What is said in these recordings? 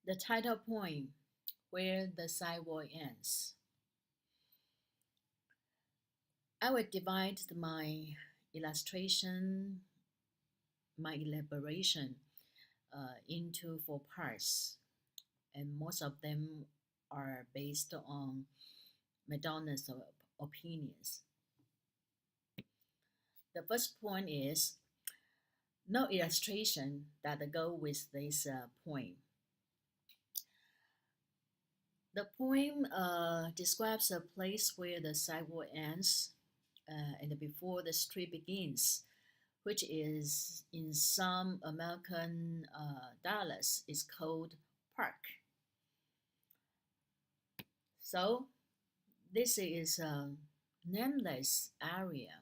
The title point, where the sidewalk ends. I will divide illustration, my elaboration into four parts, and most of them are based on Madonna's opinions. The first point is no illustration that go with this point. The poem describes a place where the sidewalk ends and before the street begins, which is in some American dialects is called park. So this is a nameless area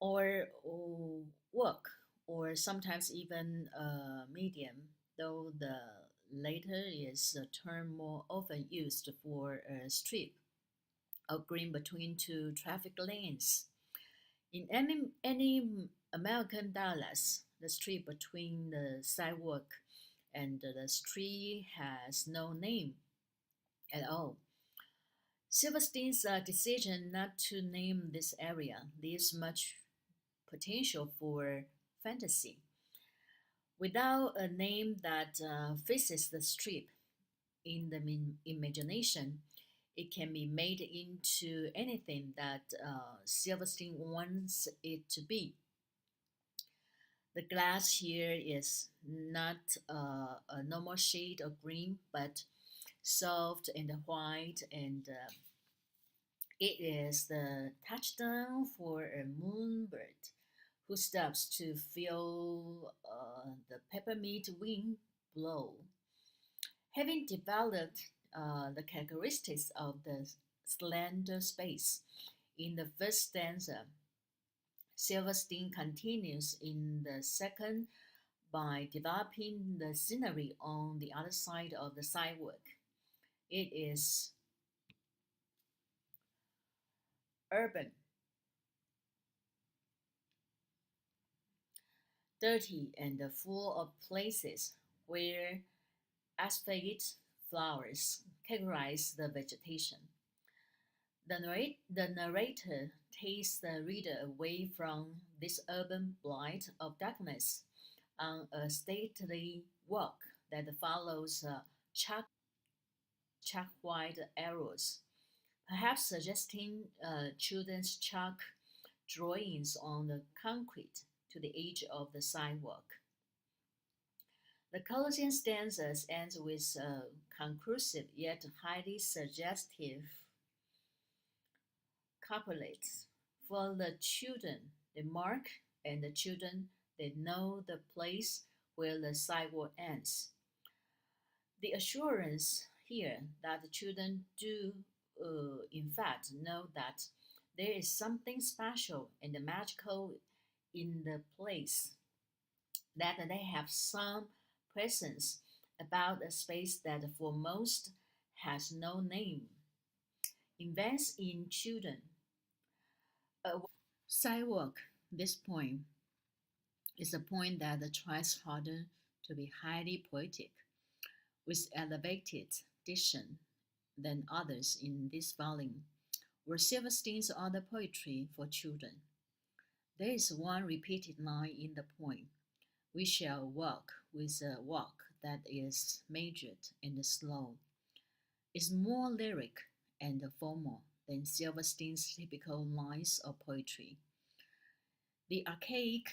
or work or sometimes even a medium, though the latter is a term more often used for a strip of green between two traffic lanes. In any American dialects, the street between the sidewalk and the street has no name at all. Silverstein's decision not to name this area leaves much potential for fantasy. Without a name that faces the strip in the imagination, it can be made into anything that Silverstein wants it to be. The glass here is not a normal shade of green, but soft and white, and it is the touchdown for a moonbird who stops to feel the peppermint wind blow. Having developed the characteristics of the slender space in the first stanza, Silverstein continues in the second by developing the scenery on the other side of the sidewalk. It is urban, dirty, and full of places where asphalt flowers characterize the vegetation. The narrator takes the reader away from this urban blight of darkness on a stately walk that follows chalk white arrows, perhaps suggesting children's chalk drawings on the concrete to the edge of the sidewalk. The closing stanzas ends with a conclusive yet highly suggestive couplet. For the children, they mark, and the children, they know the place where the sidewalk ends. The assurance here that the children do, in fact, know that there is something special and magical in the place, that they have some presence about a space that for most has no name. Invents in children. A sidewalk, this point, is a point that tries harder to be highly poetic, with elevated diction than others in this volume, were Silverstein's other poetry for children. There is one repeated line in the poem: we shall walk with a walk that is measured and slow. It's more lyric and formal than Silverstein's typical lines of poetry. The archaic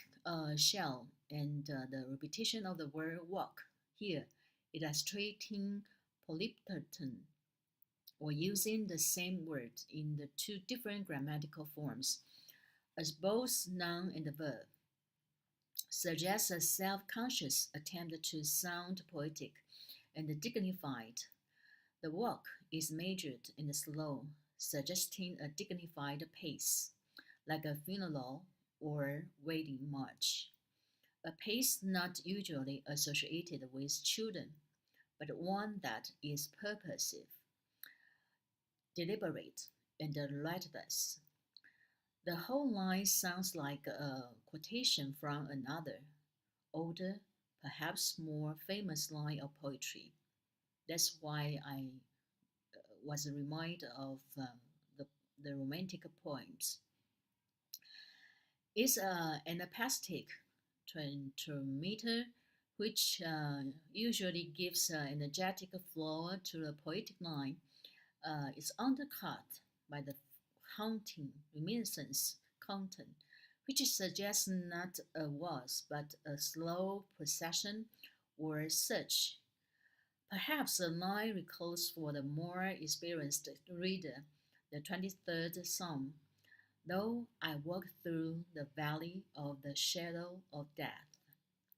shell and the repetition of the word walk here illustrating polyptoton or using the same word in the two different grammatical forms as both noun and verb suggests a self-conscious attempt to sound poetic and dignified. The walk is measured and slow, suggesting a dignified pace, like a funeral or wedding march. A pace not usually associated with children, but one that is purposive, deliberate, and relentless. The whole line sounds like a quotation from another, older perhaps more famous line of poetry. That's why I was reminded of the, the romantic poems. It's an apastic transmitter which usually gives energetic flow to the poetic line. Is undercut by the haunting reminiscence content, which suggests not a waltz but a slow procession or such. Perhaps the line recalls for the more experienced reader the 23rd Psalm, though I walk through the valley of the shadow of death,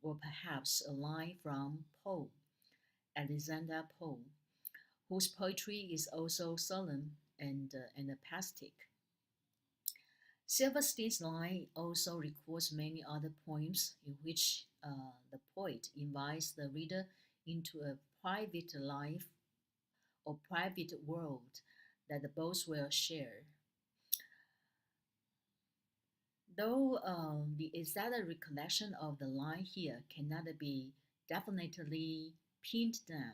or perhaps a line from Poe, Alexander Poe, whose poetry is also solemn and apastic. Silverstein's line also records many other poems in which the poet invites the reader into a private life or private world that both will share. Though the exact recollection of the line here cannot be definitely pinned down,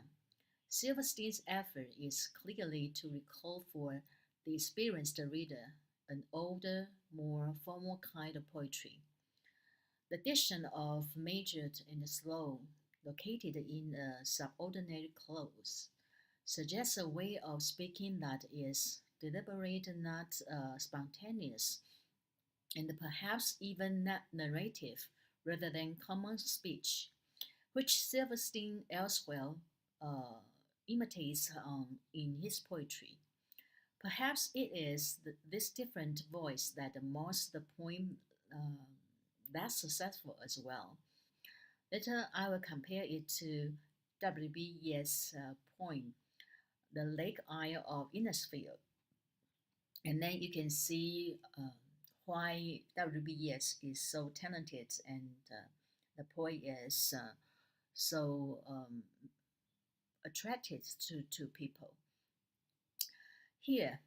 Silverstein's effort is clearly to recall for the experienced reader an older, more formal kind of poetry. The diction of measured and slow, located in a subordinate clause, suggests a way of speaking that is deliberate, not spontaneous, and perhaps even not narrative rather than common speech, which Silverstein elsewhere uh, imitates in his poetry. Perhaps it is this different voice that makes the poem uh, that successful as well. Later, I will compare it to W.B. Yeats' poem, The Lake Isle of Innisfield, and then you can see why W.B. Yeats is so talented and the poet is so attracted to people. Here,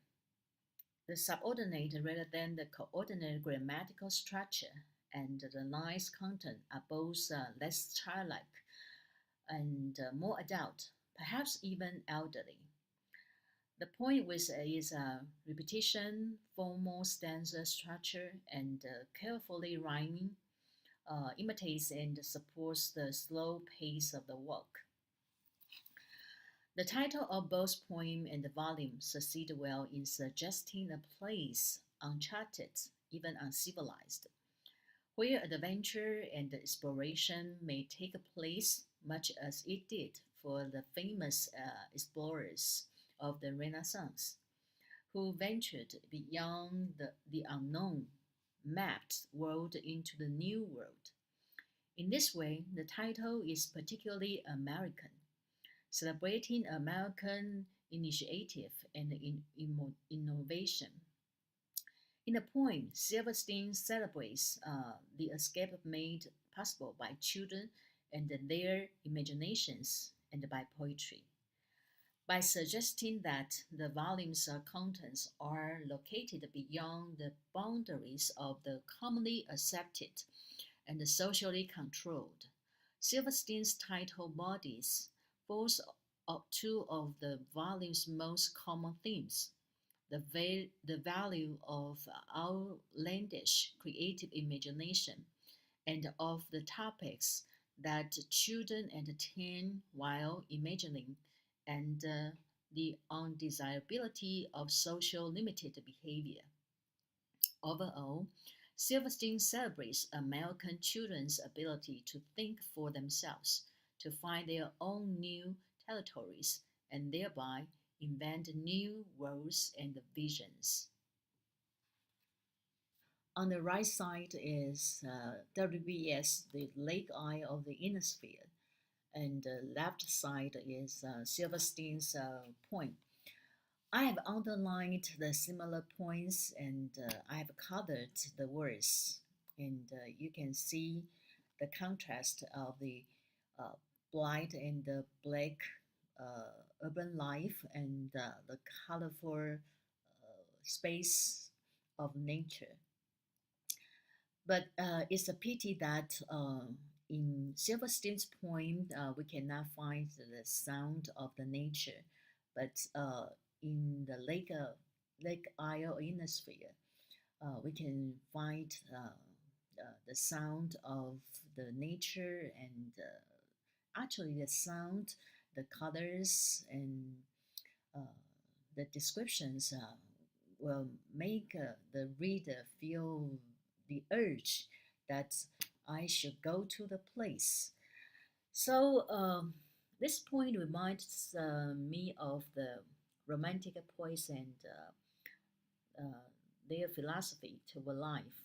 the subordinate rather than the coordinate grammatical structure and the line's content are both less childlike and more adult, perhaps even elderly. The point with is repetition, formal stanza structure, and carefully rhyming imitates and supports the slow pace of the work. The title of both poem and the volume succeed well in suggesting a place uncharted, even uncivilized, where adventure and exploration may take place, much as it did for the famous explorers of the Renaissance, who ventured beyond the unknown, mapped world into the new world. In this way, the title is particularly American, celebrating American initiative and innovation. In the poem, Silverstein celebrates the escape made possible by children and their imaginations and by poetry. By suggesting that the volume's contents are located beyond the boundaries of the commonly accepted and socially controlled. Silverstein's title bodies both of two of the volume's most common themes: the value of outlandish creative imagination and of the topics that children entertain while imagining, and the undesirability of social limited behavior. Overall, Silverstein celebrates American children's ability to think for themselves, to find their own new territories, and thereby invent new worlds and visions. On the right side is WBS, the Lake Eye of the Innisfield, and the left side is Silverstein's point. I have underlined the similar points and I have colored the words, and you can see the contrast of the uh, white and the black urban life and the colorful space of nature. But it's a pity that In Silverstein's poem, we cannot find the sound of the nature, but in the Lake Isle Ionosphere, we can find the sound of the nature and actually the sound, the colors, and uh, the descriptions will make the reader feel the urge that I should go to the place. So this point reminds me of the Romantic poets and their philosophy toward life.